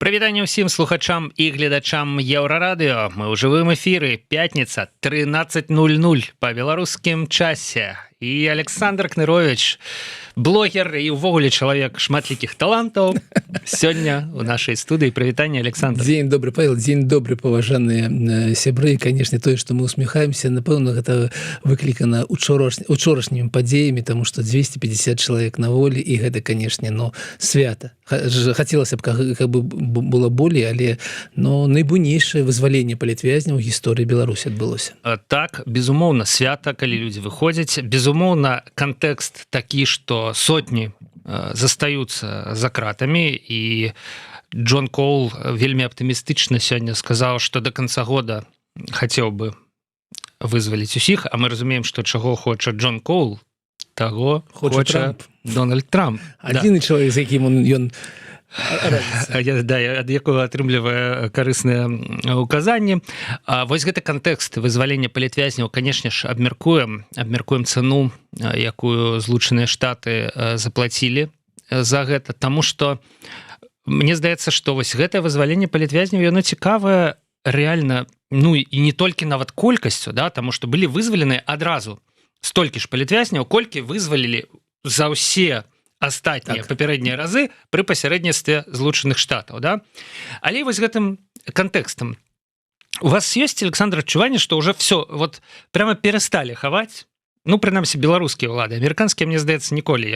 Прывітанне ўсім слухачам і гледачам Еўрарадыё. Мы ў жывым эфіры, пятніца, 13:00 па беларускім часе. І Александр Кнырович, блогер і ўвогуле чалавек шматлікіх талантаў, сёння у нашай студыі. Прывітанне, Александр. Дзень добры, Павел, дзень добры, паважаныя сябры. Канешне, тое, што мы усміхаемся, напэўна, гэта выклікана учорашнімі падзеямі, таму што 250 чалавек на волі, і гэта, канешне, свята. Хацелася б, каб было болей, але найбуйнейшае вызваленне палітвязняў у гісторыі Беларусі адбылося. Так, безумоўна, свята, калі людзі выходзяць. Безумоўна, кантэкст такі, што сотні застаюцца за кратамі, і Джон Коул вельмі аптымістычна сёння сказаў, што до конца года хацеў бы вызваліць усіх, а мы разумеем, што чаго хоча Джон Коул, таго хоча Дональд Трамп. Адзіны чалавек, з якім ён ад якога атрымлівае карысныя указанні. Вось гэты кантэкст вызвалення палітвязняў, канешне ж, абмяркуем цану, якую Злучаныя Штаты заплацілі за гэта, таму што мне здаецца, што вось гэтае вызваленне палітвязняў, яно цікавае рэальна, і не толькі нават колькасцю, таму што былі вызвалены адразу столькі ж палітвязняў, колькі вызвалілі за ўсе астатнія папярэднія разы пры пасярэдніцтве Злучаных Штатаў. Але вось гэтым кантэкстам у вас ёсць, Александр, адчуванне, што ўжо все прямо перасталі хаваць, прынамсі, беларускія ўлады. Амерыканскія, мне здаецца, ніколі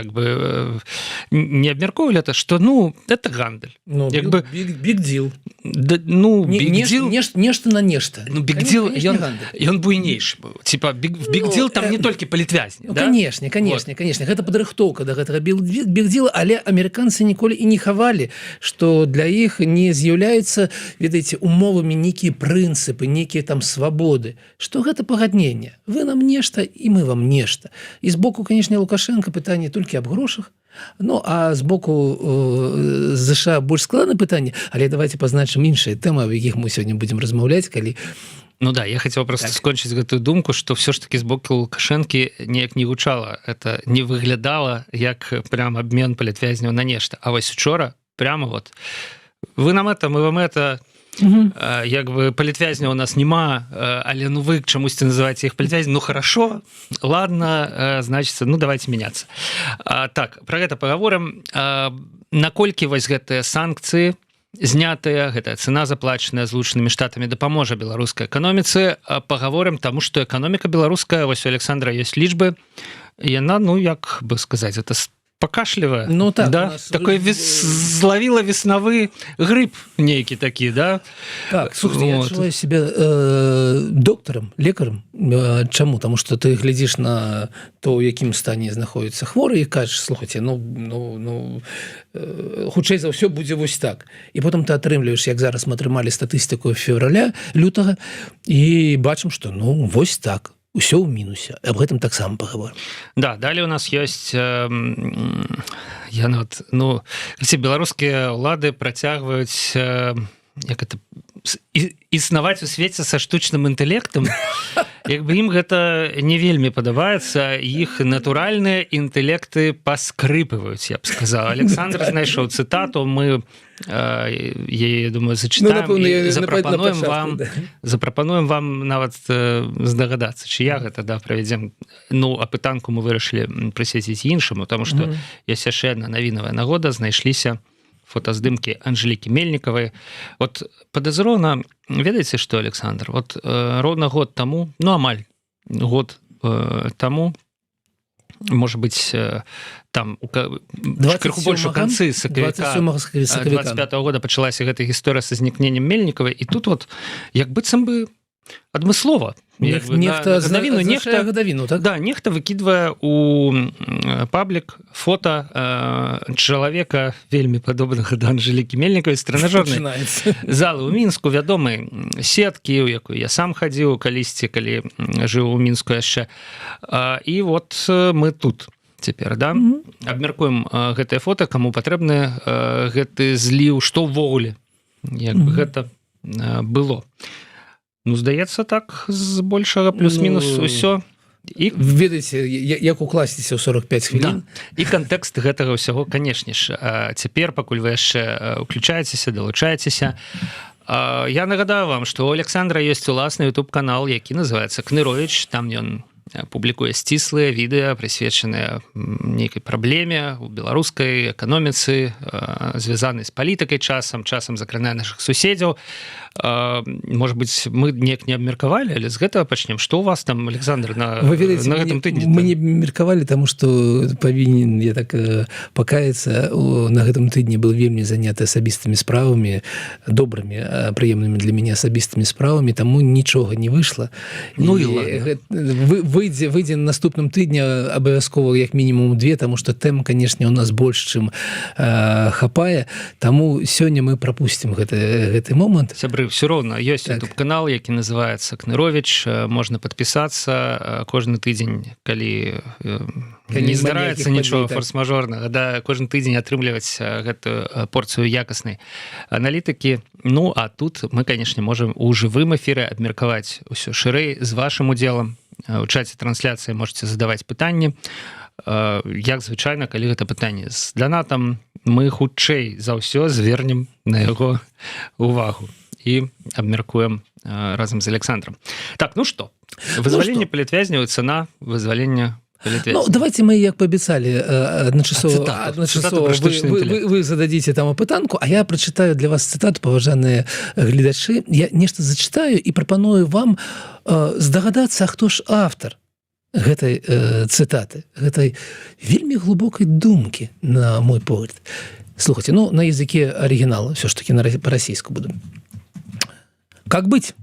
не абмяркоўвалі это, што это гандаль. Big deal. Нешта на нешта. Big deal, ён буйнейшы быў. Типа, big deal там не толькі палітвязні. Канешне. Гэта падрыхтоўка да гэтага big deal, але амерыканцы ніколі і не хавалі, што для іх не з'яўляюцца, ведаеце, умовамі нейкія прынцыпы, нейкія там свабоды. Што гэта пагадненне. Вы нам нешта, і мы вам нешта. І з боку, канешне, Лукашенко пытанне толькі аб грошах, а з боку ЗША больш складанае пытанне, але давайте пазначым іншыя тэмы, аб якіх мы сёння будзем размаўляць, калі... Я хацеў проста скончыць гэтую думку, што ўсё ж такі з боку Лукашэнкі неяк не гучала, это не выглядала як прям абмен палітвязняў на нешта. А вось учора прямо вы нам это, мы вам это... палітвязня у нас няма, але вы чамусьці называеце іх палітвязня, хорошо, ладно, значит, давайте меняться. Так, про гэта паговорым. Наколькі вось гэтыя санкцыі знятыя, гэтая цена, заплачаная Злучанымі Штатамі, дапаможа беларускай эканоміцы, паговорым, таму што эканоміка беларуская, вось у Александра ёсць лічбы, яна, як бы сказаць, это покашлівая, такой злавіла веснавы грыб нейкі такі, Так, слушай, я адчуваю себе доктарам, лекарам. Чаму? Таму што ты глядзіш на то, у якім стане знаходзіцца хворы, і кажаш, слухайце, хутчэй за ўсё будзе вось так. І потым ты атрымліваеш, як зараз мы атрымалі статыстыку февраля, лютага, і бачым, што вось так. Усё ў мінусе. Аб гэтым таксама паговорым. Далей у нас ёсць беларускія ўлады працягваюць існаваць у свеце са штучным інтэлектам. Як бы ім гэта не вельмі падабаецца, іх натуральныя інтэлекты паскрыпваюць, я б сказаў. Александр знайшоў цытату, мы я думаю, зачитаем і запрапануем вам нават здагадацца, чыя гэта, правядзем. Апытанку мы вырашылі прысвяціць іншаму, таму што ёсць яшчэ адна навінавая нагода, знайшліся фотаздымкі Анжэлікі Мельнікавай. Падазрона, ведаеце што, Александр, роўна год таму, амаль год таму, можа быць, там крыху больш у канцы сакавіка 25-го года пачалася гэта гісторыя са знікненнем Мельнікавай, і тут як быццам бы адмыслова нехта выкідвае у паблік фота чалавека вельмі падобнага да Анжэлікі Мельнікавай з трэнажорнай залы ў Мінску, вядомай сеткі, у якую я сам хадзіў калісьці, калі жыў у Мінску яшчэ. І мы тут цяпер, абмяркуем гэтае фота, каму патрэбны гэты зліў, што ўвогуле як бы гэта было. Здаецца, так, з большага плюс-мінус усё і ведаеце, як укласціся ў 45 хвілін. І кантэкст гэтага ўсяго, канешне ж, цяпер, пакуль вы яшчэ уключаецеся, далучаецеся, я нагадаю вам, што у Александра ёсць уласны YouTube-канал, які называецца «Кныровіч», там ён публікуе сціслыя відэа, прысвечаныя нейкай праблеме ў беларускай эканоміцы, звязанай з палітыкай часам закранае нашых суседзяў. Может быть, мы неяк не абмеркавалі, але з гэтага пачнем. Што у вас там, Александр, на гэтым тыдні? Мы не абмеркавалі, таму што павінен я так пакаяцца, на гэтым тыдні был вельмі заняты асабістымі справамі, добрымі, прыемнымі для мяне асабістымі справамі, таму нічога не выйшла. Ну і ладно. Выйдзе на наступным тыдні абавязкова як мінімум 2, таму што тэм, канешне, у нас больш, чым хапае, таму сёння мы прапусцім гэты момант. Сябры, все роўна, ёсць YouTube-канал, які называецца «Кныровіч», можна падпісацца кожны тыдзень, калі не здараецца нічога форс-мажорнага, да, кожны тыдзень атрымліваць гэтую порцыю якаснай аналітыкі. Ну, а тут мы, канешне, можам у жывым эфіры абмеркаваць усё шырэй з вашым удзелам. У чаце трансляцыі можете задаваць пытанні. Як звычайна, калі гэта пытанне з донатам, мы хутчэй за ўсё звернем на яго увагу і абмеркуем разам з Александром. Так, ну што? Вызваленне палітвязняў, цана вызвалення палітвязняў. Ну, давайте мы, як паабяцалі, адначасова вы зададзіце там апытанку, а я прачытаю для вас цытату, паважаныя гледачы. Я нешта зачытаю і прапаную вам здагадацца, хто ж автар гэтай цытаты, гэтай вельмі глубокай думкі, на мой погляд. Слухайте, ну, на языке оригинала, все ж таки по-российски буду. Как быть?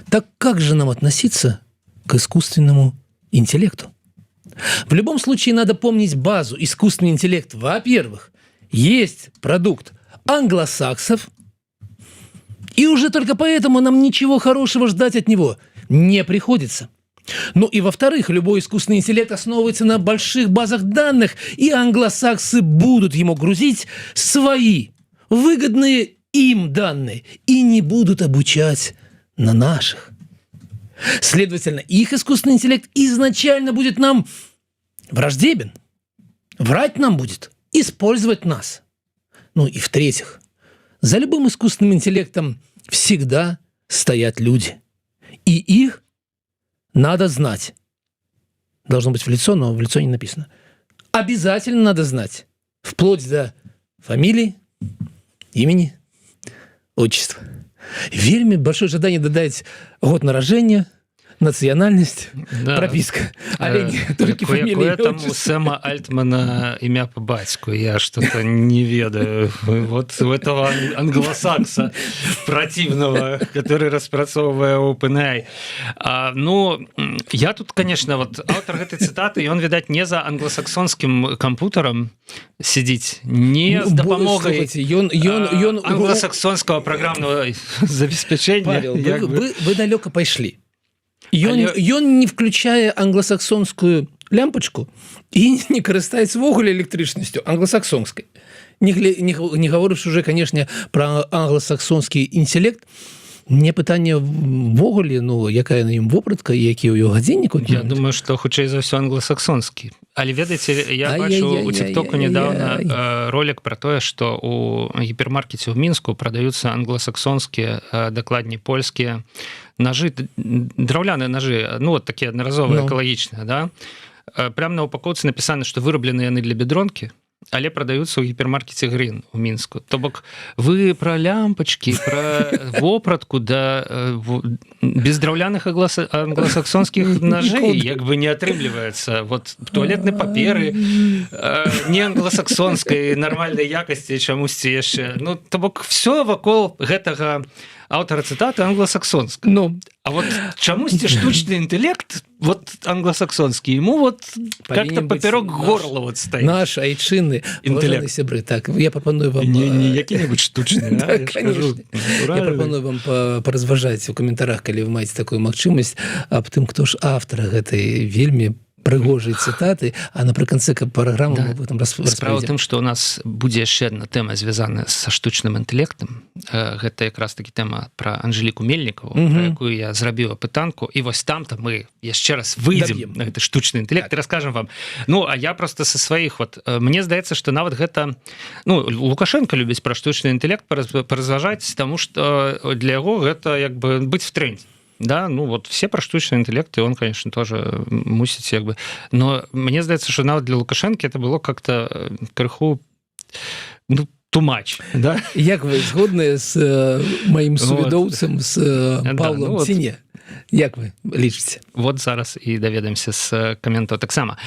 Так как же нам относиться к искусственному интеллекту? В любом случае надо помнить базу. Искусственный интеллект, во-первых, есть продукт англосаксов, и уже только поэтому нам ничего хорошего ждать от него не приходится. Ну и во-вторых, любой искусственный интеллект основывается на больших базах данных, и англосаксы будут ему грузить свои выгодные им данные и не будут обучать на наших. Следовательно, их искусственный интеллект изначально будет нам враждебен, врать нам будет, использовать нас. Ну и в-третьих, за любым искусственным интеллектом всегда стоят люди, и их надо знать. Должно быть в лицо, но в лицо не написано. Обязательно надо знать. Вплоть до фамилии, имени, отчества. Вельми большое жадание додать год народження, национальность, да. Прописка. Але не только фамилия. Какое там у Сэма Альтмана имя по батьку? Я что-то не ведаю. Вот у этого англосакса противного, который распрацовывая OpenAI. Ну, я тут, конечно, вот автор этой цитаты, и он, видать, не за англосаксонским компьютером сидит, не с допомогой англосаксонского программного забеспечения. Павел, вы далеко пошли. Ён не включае англосаксонскую лямпачку і не карыстаецца ввогуле электрычнасцю англосаксонскай. Не гаворыш уже, конечно, про англосаксонскі інтэлект. Мне пытанне ввогуле, ну, якая на ім вопратка і які ў яго гадзінніку. Я думаю, што хутчэй за ўсё англосаксонскі. Але ведаеце, я бачу у ТикТоку недавно ролик про тое, што у гіпермаркеце ў Мінску прадаюцца англосаксонскія, дакладней польскія ножи, драўляныя ножи, ну вот такие аднаразовыя, экалагічныя, да? Прям на упаковцы написано, што выраблены яны для бедронкі, але прадаюцца ў гіпермаркеце Грин у Мінску. То бок вы пра лямпачкі, пра вопратку да без драўляных англосаксонскіх ножей як бы не атрымліваецца. Вот туалетнай паперы не англосаксонскай нармальнай якасці чамусьці яшчэ. Ну, то бок все вакол гэтага аўтара цытаты англосаксонска. Ну, а вот чамусьці штучны інтэлект вот англосаксонскі, ему вот как-то папярок горла вот стаіць. Наш айчынны інтэлект. Сябры, так, я прапаную вам... Не які-небудзь штучны, да? Так, конечно. Я прапаную вам паразважаць у каментарах, калі вы маеце такую магчымасць, аб тым, хто ж автор гэтай вельмі прыгожыя цытаты, а напрыканцы праграмы Да. мы там Справа ў распавядзем. тым, што ў нас будзе яшчэ адна тэма, звязаная са штучным інтэлектам. Гэта якраз такі тэма пра Анжэліку Мельнікаву, пра якую я зрабіў апытанку, і вось там-то мы яшчэ раз выйдзем на гэты штучны інтэлект і раскажам вам. Ну, а я просто са сваіх, мне здаецца, што нават гэта, Лукашенко любіць пра штучны інтэлект паразважаць, таму што для яго гэта як бы быць в трендзе. Да, все про штучный интеллект, и он, конечно, тоже мусить как бы... Но мне здаецца, что нават для Лукашенко это было как-то крыху, too much, да? Як вы згодныя з маім сувядоўцам, з Павлом Ціне? Як вы лічыце? Вот зараз і даведаемся з каментаў таксама.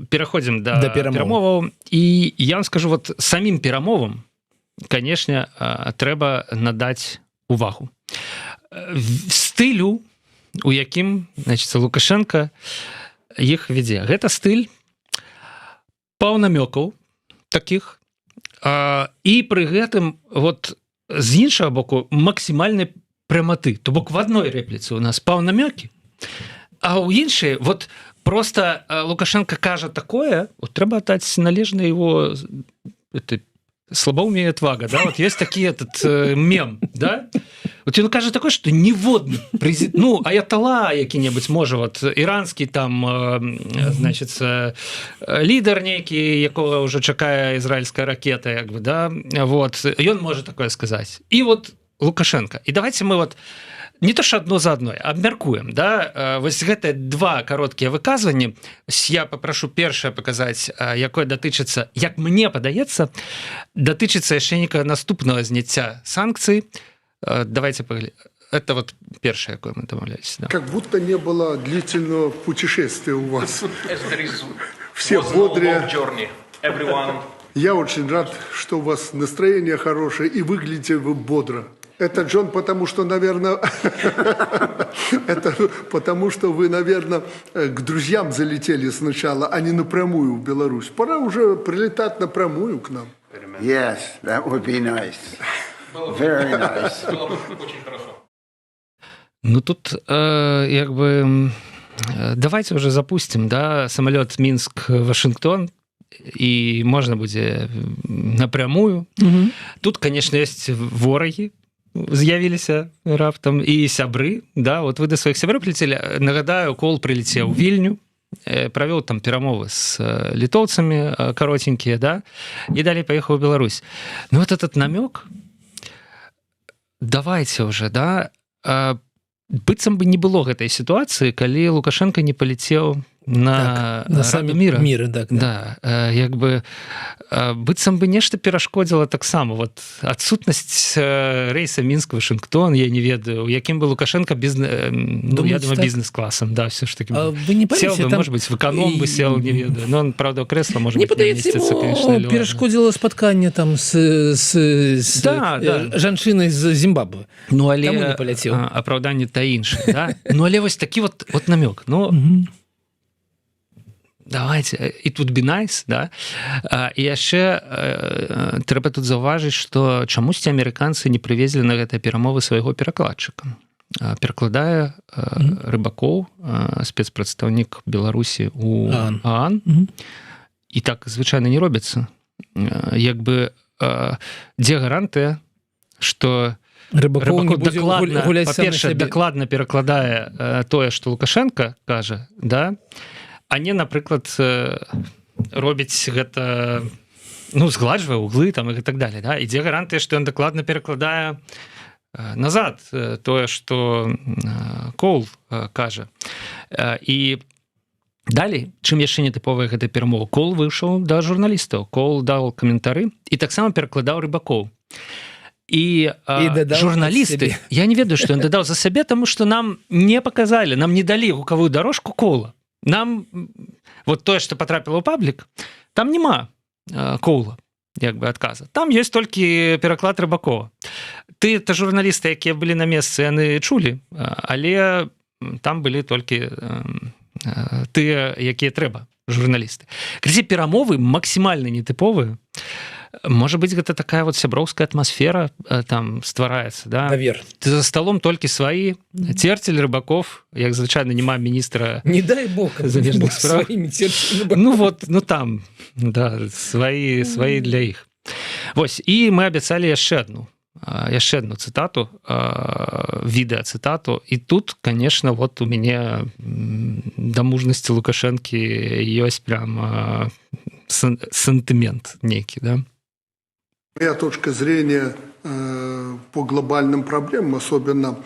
Пераходзім да перамоваў. І я вам скажу, самім перамовам, конечно, трэба надаць увагу. Стылю, у якім, значит, Лукашенко іх вядзе. Гэта стыль паўнамёкаў такіх, і пры гэтым з іншага боку максімальнай пряматы. То бок в адной рэпліцы у нас паўнамёкі, а ў іншай просто Лукашенко кажа такое, трэба аддаць належна его слабоумие отвага, да, есть такие мем, да, ён кажа такое, што ніводны президент, аятала які-небудзь можа, іранскі там, значит, лідар нейкі, якога ўжо чакае ізраільская ракета, як бы, да, ён можа такое сказаць. І Лукашенко. І давайте мы не то что одно за одной, абмяркуем, да, вось гэта два кароткія выказванні. Я попрошу першае паказаць, якое датычыцца, як мне падаецца, датычыцца яшчэ некага наступнага зняцця санкцый. Давайте поглядим. Это першее, якое мы домовлялись. Да. Как будто не было длительного путешествия у вас. Все бодрые. Я очень рад, что у вас настроение хорошее и выглядите вы бодро. Это, Джон, потому что, наверное, вы, наверное, к друзьям залетели сначала, а не напрямую в Беларусь. Пора уже прилетать напрямую к нам. Yes, that would be nice. Very nice. Очень хорошо. Тут как бы давайте уже запустим, да, самолет Минск-Вашингтон, и можно будет напрямую. Тут, конечно, есть вораги, з'явіліся раптам, і сябры, да, вы да сваіх сяброў прилетели. Нагадаю, Кол прилетел в Вільню, провел там перамовы с литовцами коротенькие, да, и далее поехал в Беларусь. Но этот намек, давайте уже, да, быццам бы не было гэтай ситуации, калі Лукашенко не полетел на Раду мира. Да, як бы быццам бы нешта перашкодзіла таксама. Адсутнасць рейса Мінск-Вашингтон, я не ведаю, у якім бы Лукашенко я думаю, бізнес-класам, да, все ж таки. Сел бы, может быть, в эконом бы сел, не ведаю. Но он, правда, у кресла, может быть, не вместится, конечно. Не перашкодзіла спатканне там с жанчынай з Зімбабве. Але апраўданне та іншае, да? Але вось такі намёк. Давайте, it would be nice, да? І яшчэ трэба тут заўважыць, што чамусьці амерыканцы не прывезлі на гэтыя перамовы свайго перакладчыка. Перакладае Рыбакоў, спецпрадстаўнік Беларусі у ААН. І так звычайна не робіцца. Як бы, дзе гарантыя, што Рыбакоў па-першае, дакладна перакладае тое, што Лукашенко кажа, да? А не, напрыклад, робіць гэта, згладжвае углы там і так далее, да? І дзе гарантыя, што ён дакладна перакладае назад тое, што Коул кажа. І далей, чым яшчэ не тыповая гэта перамова, Коул выйшаў да журналістаў, Коул даў каментары і таксама перакладаў Рыбакоў. І журналісты, я не ведаю, што ён дадаў за сябе, таму што нам не паказалі, нам не далі гукавую дарожку Коула. Нам тое, што патрапіла ў паблік, там няма Коула, як бы адказа. Там ёсць толькі пераклад Рыбакова. Тыя журналісты, якія былі на месцы, яны чулі, але там былі толькі тыя, якія трэба, журналісты. Крысе перамовы максімальна нетыповыя. Можа быць, гэта такая вот сяброўская атмасфера там ствараецца, да? Навер. За столом толькі сваі, Церцель, Рыбаков, як звычайна няма міністра Не дай бог, замежных справ. своими Церцель. Ну вот, ну там, да, сваі для іх. Вось, і мы абяцалі яшчэ одну цытату, відэа-цытату, і тут, конечно, вот у мяне да мужнасці Лукашэнкі ёсць прям сентымент нейкі, да? Моя точка зрения по глобальным проблемам, особенно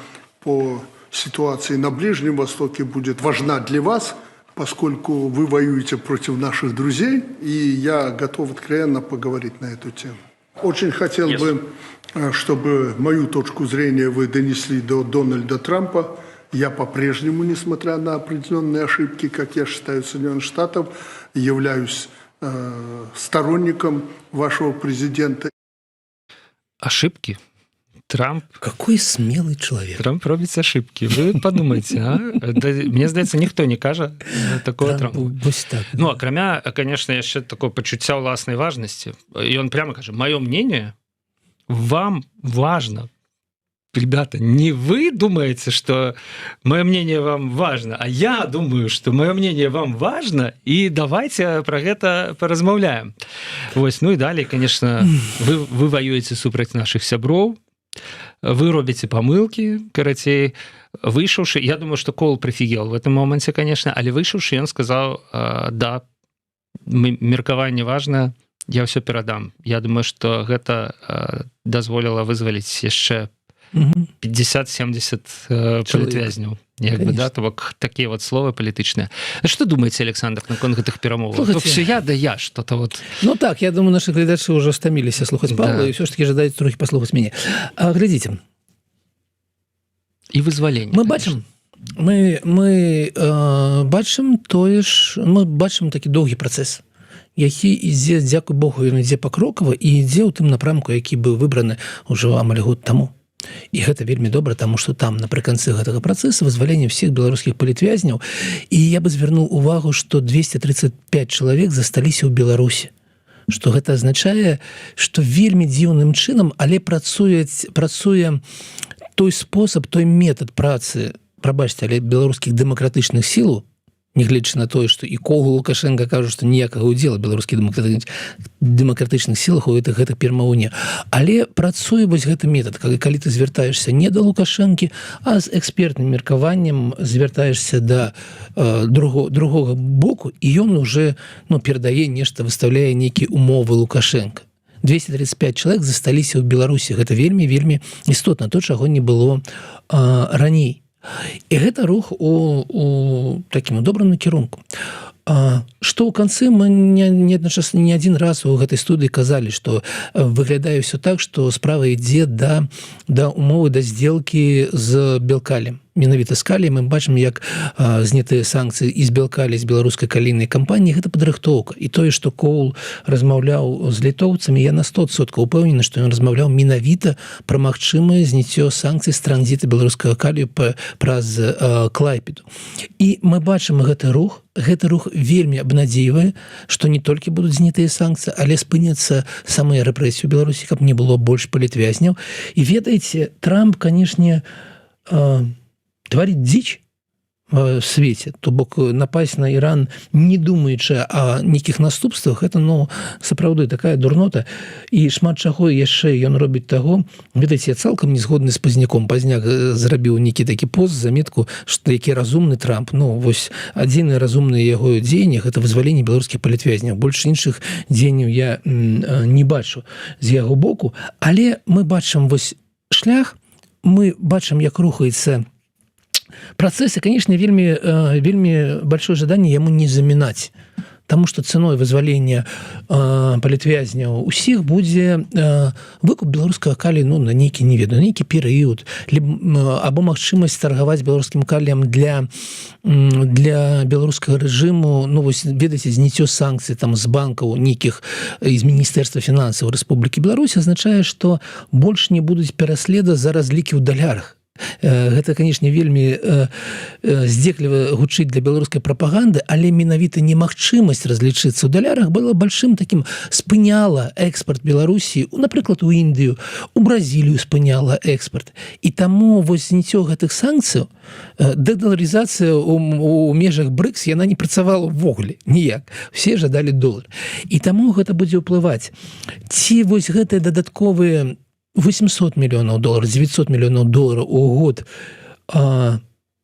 по ситуации на Ближнем Востоке, будет важна для вас, поскольку вы воюете против наших друзей, и я готов откровенно поговорить на эту тему. Очень хотел бы, чтобы мою точку зрения вы донесли до Дональда Трампа. Я по-прежнему, несмотря на определенные ошибки, как я считаю, Соединенных Штатов, являюсь сторонником вашего президента. Ошибки? Трамп... Какой смелый человек. Трамп робіць ошибки. Вы подумайте, а? Мне здаецца, ніхто не кажа такого Трампа. Вось так. Ну, акрамя, конечно, яшчэ такое пачуцця ўласнай важнасці. И он прямо кажа, мое мнение вам важно. Ребята, не вы думаете, что мое мнение вам важно, а я думаю, что мое мнение вам важно, и давайте про гэта поразмаўляем. Вось, ну и далее, конечно, вы воюете супраць наших сяброў, вы робіце памылкі, карацей, выйшаўшы, я думаю, что Коул прифігел в этом моменте, конечно, але выйшаўшы, ён сказаў, да, меркаванне важно, я ўсё перадам. Я думаю, что гэта дазволіла вызваліць яшчэ 50-70 палітвязняў. Як бы, да, то бок такія вот словы палітычныя. Што думаеце, Александр, наконт гэтых перамоваў? То все я, что-то вот... Ну так, я думаю, наши гледачы уже стаміліся слухаць Павла, и все ж таки жадаюць трохи послухаць мяне. Глядзіце. І вызваленне. Мы бачым, мы бачым тое ж, мы бачым такі доўгі працэс, які ідзе, дзякуй Богу, ён ідзе пакрокава і ідзе ў тым напрамку, які быў выбраны ўжо амаль год таму. І гэта вельмі добра, таму што там напрыканцы гэтага працэса вызвалення ўсіх беларускіх палітвязняў, і я бы звярнуў увагу, што 235 чалавек засталіся ў Беларусі. Што гэта азначае, што вельмі дзіўным чынам, але працуе той спосаб, той метад працы, прабачце, але беларускіх дэмакратычных сілаў, нягледзячы на тое, што і Когул, Лукашенко кажуць, што ніякага ўдзела беларускіх дэмакратычных сілах у гэтых перамовах не. Але працуе вось гэты метад, калі ты звяртаешься не да Лукашэнкі, а з экспертным меркаваннем звяртаешься да другога боку, і ён уже перадае нешта, выставляе нейкія умовы Лукашенко. 235 чалавек засталіся ў Беларусі. Гэта вельмі істотна, то, чаго не было раней. І гэта рух у такім добрым накірунку. Што ў канцы мы не адзін раз у гэтай студыі казалі, што выглядае ўсё так, што справа ідзе да умовы, да сделкі з Белкалем. Менавіта з Каліем мы бачым, як знятыя санкцыі і з Белкалі, з беларускай калійнай кампаніі, гэта падрыхтоўка. І тое, што Коул размаўляў з літоўцамі, я на 100% упэўнены, што ён размаўляў менавіта пра магчымае зняццё санкцый з транзіта беларускага калію праз Клайпеду. І мы бачым гэты рух вельмі абнадзейвае, што не толькі будуць знятыя санкцыі, але спыняцца самыя рэпрэсіі ў Беларусі, каб не было больш палітвязняў. І ведаеце, Трамп, канешне, творить дзіч в свеце, то бок напасть на Іран, не думаючы о нейкіх наступствах, это, сапраўды такая дурнота. І шмат чаго яшчэ ён робіць таго, ведаеце, я цалкам не згодны з Пазняк зрабіў нейкі такі пост, заметку, што які разумны Трамп. Вось адзінае разумнае яго дзеянне — гэта вызваленне беларускіх палітвязняў. Больш іншых дзеянняў я не бачу з яго боку. Але мы бачым вось шлях, мы бачым, як рухаецца працэсы, конечно, вельмі большое жаданне яму не замінаць, таму што цэной вызвалення палітвязняў усіх будзе выкуп беларускага калію на нейкі, не ведаю, нейкі перыяд, або магчымасць таргаваць беларускім каліем для беларускага рэжыму, вось, ведаеце, зняццё санкцый там з банкаў нейкіх, з Міністэрства фінансаў Рэспублікі Беларусь азначае, што больш не будуць пераследа за разлікі ў далярах. Гэта, канешне, вельмі здзекліва гучыць для беларускай прапаганды, але менавіта немагчымасць разлічыцца ў далярах была большим таким, спыняла экспорт Беларусі, напрыклад, у Індыю, у Бразілію спыняла экспорт. І таму вось зняццё гэтых санкцыяў, дэдаларызацыя у межах БРИКС, яна не працавала ўвогуле ніяк. Все жадалі долар. І таму гэта будзе ўплываць. Ці вось гэтыя дадатковыя 800 миллионов долларов, 900 миллионов долларов у год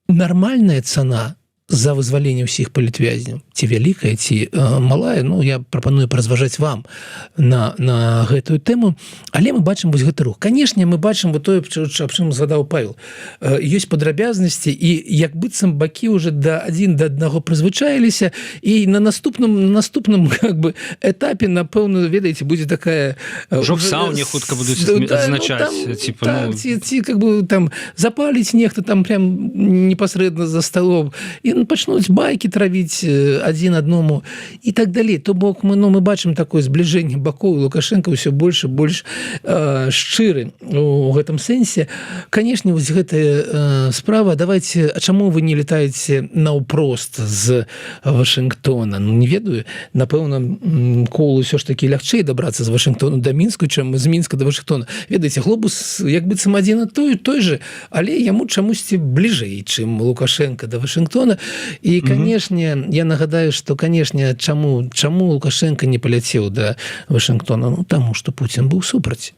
нормальная цена за вызваленне ўсіх палітвязняў, ці вялікая, ці малая, ну, я прапаную паразважаць вам на гэтую тэму, але мы бачым вось гэты рух. Канешне, мы бачым вот тое, аб чым згадаў Павел. Ёсць падрабязнасці, і як быццам бакі уже адзін да аднаго прызвычаіліся, і на наступным как бы этапе, напэўна, ведаеце, будзе такая... Ужо в сауне хутка будуць адзначаць. Ці как бы там запаліць нехта там прям непасрэдна за сталом, і пачнуць байкі травіць адзін адному і так далей. То бок мы бачым такое збліжэнне бакоў, Лукашенко ўсё больш і больш шчыры у гэтым сэнсе. Канешне, вось гэтая справа, давайте, а чаму вы не летаеце наўпрост з Вашынгтона? Ну, не ведаю, напэўна, Коулу ўсё ж такі лягчэй дабрацца з Вашынгтона да Мінску, чым з Мінска да Вашынгтона. Ведаеце, глобус як быццам адзін той же, але яму чамусьці бліжэй, чым Лукашенко да Вашынгтона. І, канешне, я нагадаю, што, канешне, чаму Лукашенко не паляцеў да Вашынгтона? Ну, таму, што Пуцін быў супраць.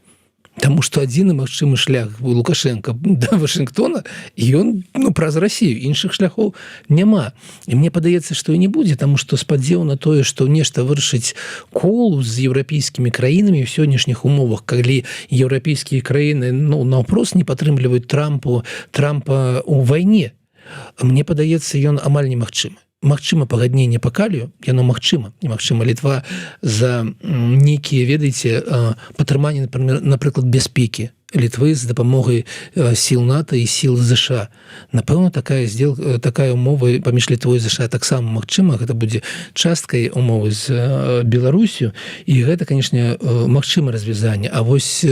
Таму, што адзіны магчымы шлях Лукашенко да Вашынгтона, і ён праз Расію, іншых шляхоў няма. І мне падаецца, што і не будзе, таму што спадзеў на тое, што нешта вырашыць Коулу з еўрапейскімі краінамі ў сённяшніх умовах, калі еўрапейскія краіны наўпрост не падтрымліваюць Трампа ў вайне. Мне падаецца, ён амаль немагчымы. Магчыма пагадненне па калію, яно магчыма. Немагчыма Літва за нейкія, ведаеце, падтрыманне, напрыклад, бяспекі Літвы з дапамогай сіл НАТО і сіл ЗША. Напэўна, такая умова паміж Літвой і ЗША таксама магчыма. Гэта будзе часткай умовы з Беларусю. І гэта, канешне, магчыма развязанне. А вось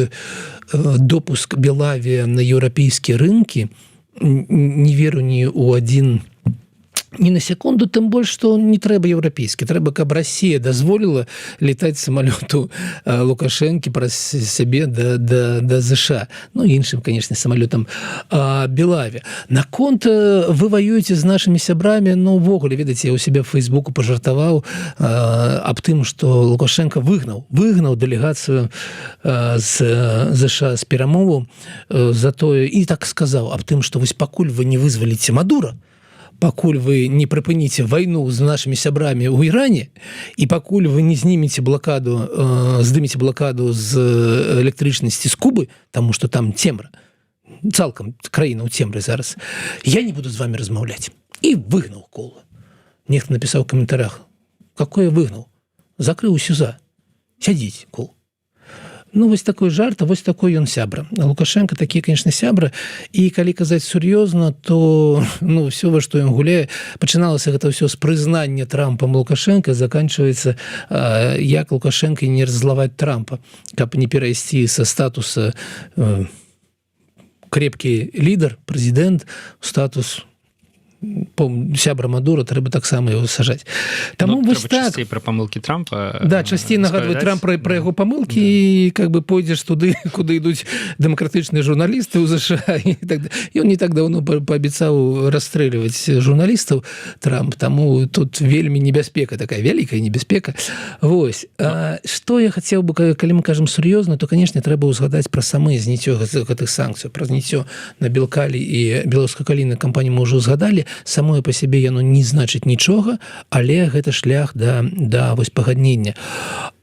допуск Белавія на еўрапейскія рынкі, не веру ні ў адзін, ні на секунду, тым больш, што не трэба еўрапейскі. Трэба, каб Расія дазволіла летаць самалёту Лукашэнкі праз сябе да ЗША. Ну, іншым, канешне, самалётам Белаві. Наконт вы ваюеце з нашымі сябрамі, ну, увогуле, ведаеце, я ў сябе в Фейсбуку пажартаваў аб тым, што Лукашенко выгнаў дэлегацыю з ЗША з перамову за тое, і так сказаў аб тым, што вось пакуль вы не вызваліце Мадура, пакуль вы не прыпыніце вайну з нашымі сябрамі ў Іране, і пакуль вы не здымеце блакаду з электрычнасці з Кубы, таму што там цемра, цалкам краіна ў цемры зараз, я не буду з вами размаўляць. І выгнаў Коула. Нехта напісаў у каментарях: какое выгнаў? Закрыў СЮЗа. Сядзіць, Коул. Ну, вось такой жарт, а вось такой ён сябра. Лукашенко такі, конечно, сябра. І калі казаць сур'ёзна, то ўсё, во што ён гуляе, пачыналася гэта ўсё з прызнання Трампам Лукашенко, заканчваецца, як Лукашенко не раззлаваць Трампа, каб не перайсці са статуса крепкі лідар, прэзідэнт, статус сябра Мадура, трэба таксама яго сажаць. Таму вось так. Часцей пра памылкі Трампа. Да, часцей нагадваць Трамп пра яго памылкі, і как бы пойдзеш туды, куды ідуць дэмакратычныя журналісты ў ЗША. Ён не так даўно паабяцаў расстрэльваць журналістаў Трамп, таму тут вельмі небяспека, такая вялікая небяспека. Вось. Што я хацеў бы, калі мы кажам сур'ёзна, то, канешне, трэба ўзгадаць пра самы зняццё гэтых санкцый, пра зняццё на Белкалі і беларуска-калійнай кампаніі мы ўжо ўзгадалі. Самое па сябе яно не значыць нічога, але гэта шлях да вось пагаднення.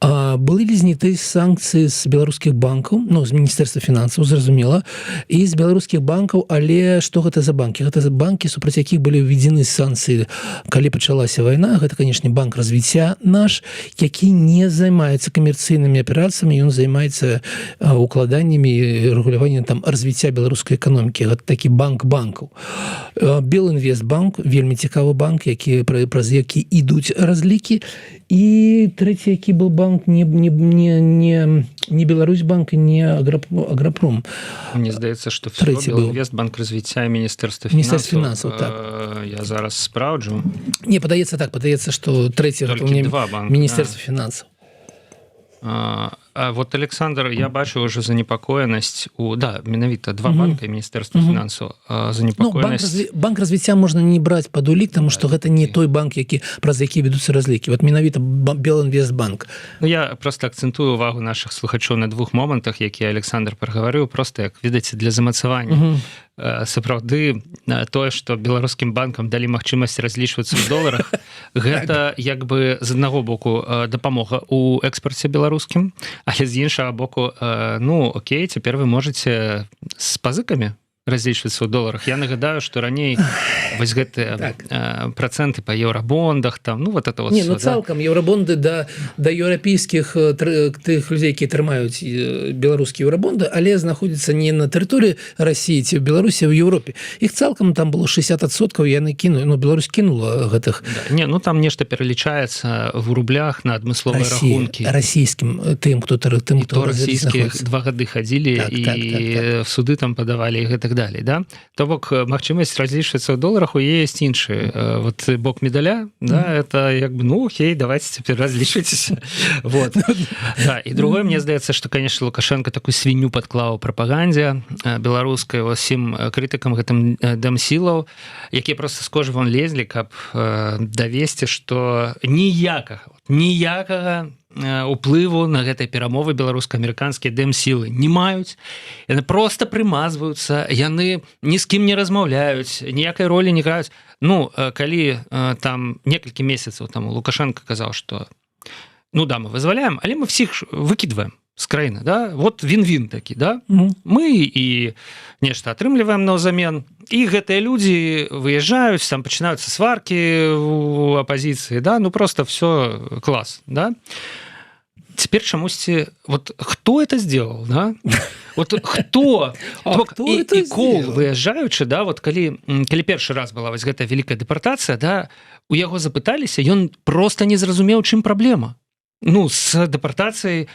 Былі ли зняты санкцыі з беларускіх банкаў, ну, з Міністэрства фінансаў, зразумела, і з беларускіх банкаў, але што гэта за банкі? Гэта банкі, супраць якіх былі ўведзены санкцыі, калі пачалася вайна. Гэта, канешне, банк развіцця наш, які не займаецца камерцыйнымі аперацыямі, ён займаецца укладаннямі і рэгуляваннем там развіцця беларускай эканомікі. Гэта такі банк банкаў. Белінвест Белінвестбанк, вельмі цікавы банк, праз які ідуць разлікі. І трэці, які был банк, не Беларусьбанк, не Агропром. Мне здаецца, што Белінвестбанк развіцця і Міністэрства фінансаў. Так. Я зараз спраўджу. Не, падаецца, што трэці Міністэрства фінансаў. Вот, Александр, я бачу уже занепакоенасць менавіта два банка і Міністэрства фінансаў. Банк развіцця можна не браць пад улік, таму што гэта не той банк, праз які вядуцца разлікі. Вот менавіта Белінвестбанк. Я просто акцэнтую увагу наших слухачоў на двух момантах, якія Александр прагаварыў, просто як ведаеце, для замацавання. Сапраўды тое, што беларускім банкам далі магчымасць разлічвацца ў доларах, гэта як бы з аднаго боку дапамога ў экспарце беларускім, але з іншага боку, окей, цяпер вы можаце з пазыкамі разлічвацца ў доларах. Я нагадаю, што раней вось гэтыя працэнты па еўрабондах, там, вот это вот. Не, цалкам еўрабонды да еўрапейскіх тых людзей, якія трымаюць беларускія еўрабонды, але знаходзяцца не на тэрыторыі Расіі ці ў Беларусі, а ў Еўропе. Іх цалкам там было 60%, яны кінулі, Беларусь кінула гэтых. Не, там нешта пералічаецца в рублях на адмысловыя рахункі. Расійскім, тым, хто расійскіх 2 гады хадзілі і в суды там падавалі і гэтак далей, да? То бок магчымасць разлічвацца ў доларах, у яе ёсць іншы вот бок медаля, да, это як бы, окей, давайте цяпер разлічвайцеся. Вот. Да, і другое, мне здаецца, што, конечно, Лукашенко такую свінню падклаў прапагандзе беларускай усім крытыкам гэтым дэмсілаў, якія проста з кожы вон лезлі, каб давесці, што ніякага уплыву на гэтай перамовы беларуска-амерыканскія дэмсілы не маюць, яны проста прымазваюцца, яны ні з кім не размаўляюць, ніякай ролі не граюць. Калі там некалькі месяцаў таму Лукашенко казаў, што мы вызваляем, але мы всіх выкідваем з краіны, да? Вот він-він такі, да? Мы і нешта атрымліваем наўзамен, і гэтыя людзі выязджаюць, там пачынаюцца сваркі ў апазіцыі, да? Просто все клас, да? Теперь чамусьці, вот кто это сделал, да? Вот кто? И Коул, выязджаючы, да, вот калі першы раз была вось гэтая вялікая дэпартацыя, да, у яго запыталіся, ён просто не зразумеў, чым праблема. С дэпартацыяй,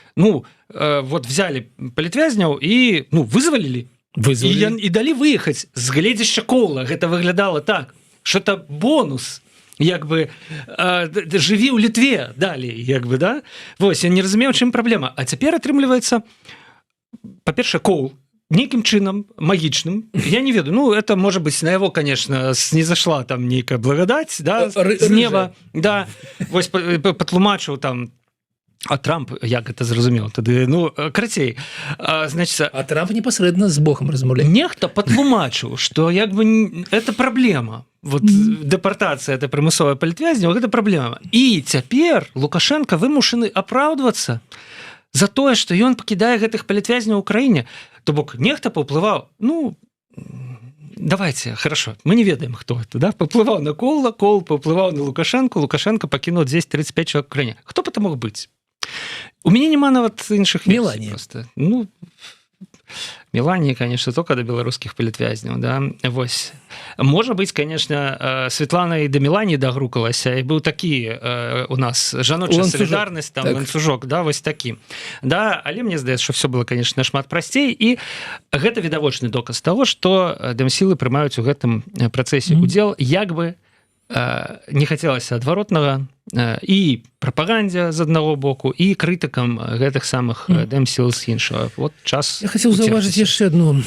вот взяли палітвязняў і, вызвалілі. І далі выехаць з гледзяшча Коула. Гэта выглядала так, што это бонус. Як бы жыві ў Літве далей, як бы, да? Вось, я не разумею, чым праблема. А цяпер атрымліваецца, па-першае, Коул нейкім чынам магічным, я не ведаю, это, может быть, на яго, конечно, снизошла там нейкая благодаць, да, з неба, да, вось патлумачыў там. А Трамп, як гэта зразумеў тады? Карацей, значит... А Трамп непасрэдна з Богом размаўляе. Нехта патлумачыў, што як бы это праблема. Вот дэпартацыя, это прымусовая палітвязняў, гэта праблема. І цяпер Лукашенко вымушаны апраўдвацца за тое, што ён пакідае гэтых палітвязняў у краіне. То бок, нехта паўплываў, давайте, хорошо, мы не ведаем, кто это, да? Паўплываў на Коула, Коул паўплываў на Лукашенко, Лукашенко пакінуў 235 чалавек у краіне. Хто бы это мог быць? У меня няма нават іншых Меланія. Просто. Меланія, конечно, только до беларускіх палітвязняў, да? Вось. Можа быць, конечно, Светлана і да Меланіі дагрукалася, і быў такі у нас жаночая салідарнасць, там, ланцужок, да, вось такі. Да, але мне здаецца, што все было, конечно, нашмат прасцей, і гэта відавочны доказ таго, што дэмсілы прымаюць у гэтым працэсе удзел, як бы не хацелася адваротнага і прапагандзе з аднаго боку, і крытыкам гэтых самых дэмсіл з іншага. Вот час. Я хацеў заўважыць яшчэ адну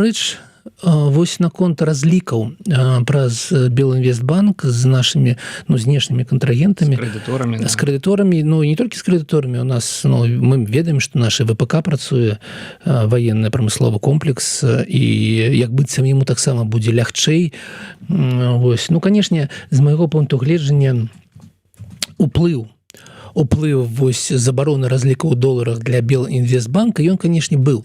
рэч. Вось наконт разлікаў праз Белінвестбанк з нашымі знешнімі кантрагентамі, з крэдыторамі, не толькі з крэдыторамі, у нас мы ведаем, што наша ВПК працуе, ваенны прамысловы комплекс, і як быццам яму таксама будзе лягчэй. Вось, канешне, з майго пункту гледжання уплыў вось забароны разлікаў у доларах для Белінвестбанка, ён, канешне, быў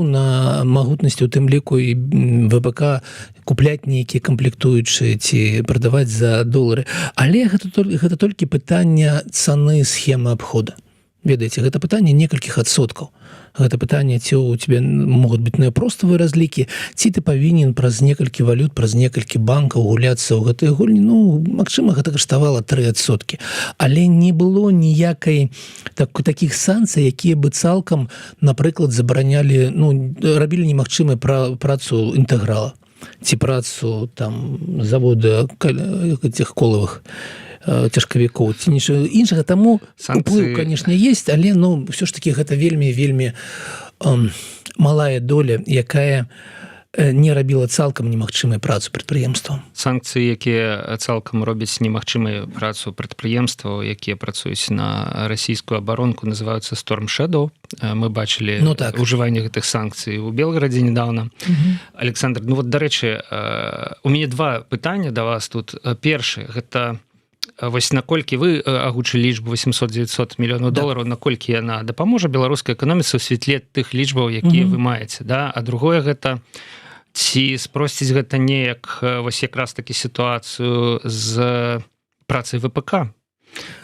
на магутнасці, у тым ліку і ВПК купляць нейкія камплектуючыя ці прадаваць за долары. Але гэта толькі пытанне цаны схемы абхода. ведаеце, гэта пытанне некалькіх адсоткаў. Гэта пытанне, ці у тебе могуць быць непроставыя разлікі, ці ты павінен праз некалькі валют, праз некалькі банкаў гуляцца ў гэтыя гульні. Ну, магчыма, гэта каштавала 3%. Але не было ніякай такіх санкцый, якія бы цалкам, напрыклад, забаранялі, ну, рабілі немагчымай працу інтэграла, ці працу там завода этих колавых цяжкавікоў, ці нічога іншага. Таму уплыў, конечно, есть, але ну, ўсё ж таки гэта вельмі малая доля, якая не рабіла цалкам немагчымай працу прадпрыемстваў. Санкцыі, якія цалкам робяць немагчымай працу прадпрыемстваў, якія працуюць на расійскую абаронку, называюцца Storm Shadow. Мы бачылі ўжыванне гэтых санкцый у Белгарадзе недавно. Александр, ну вот, дарэчы, у мяне два пытання да вас тут. Першы, гэта вось наколькі вы агучылі лічбу 800-900 мільёнаў долараў, наколькі яна дапаможа беларускай эканоміцы ў святле тых лічбаў, якія вы маеце, да? А другое гэта, ці спросціць гэта неяк вось якраз такі сітуацыю з працай ВПК?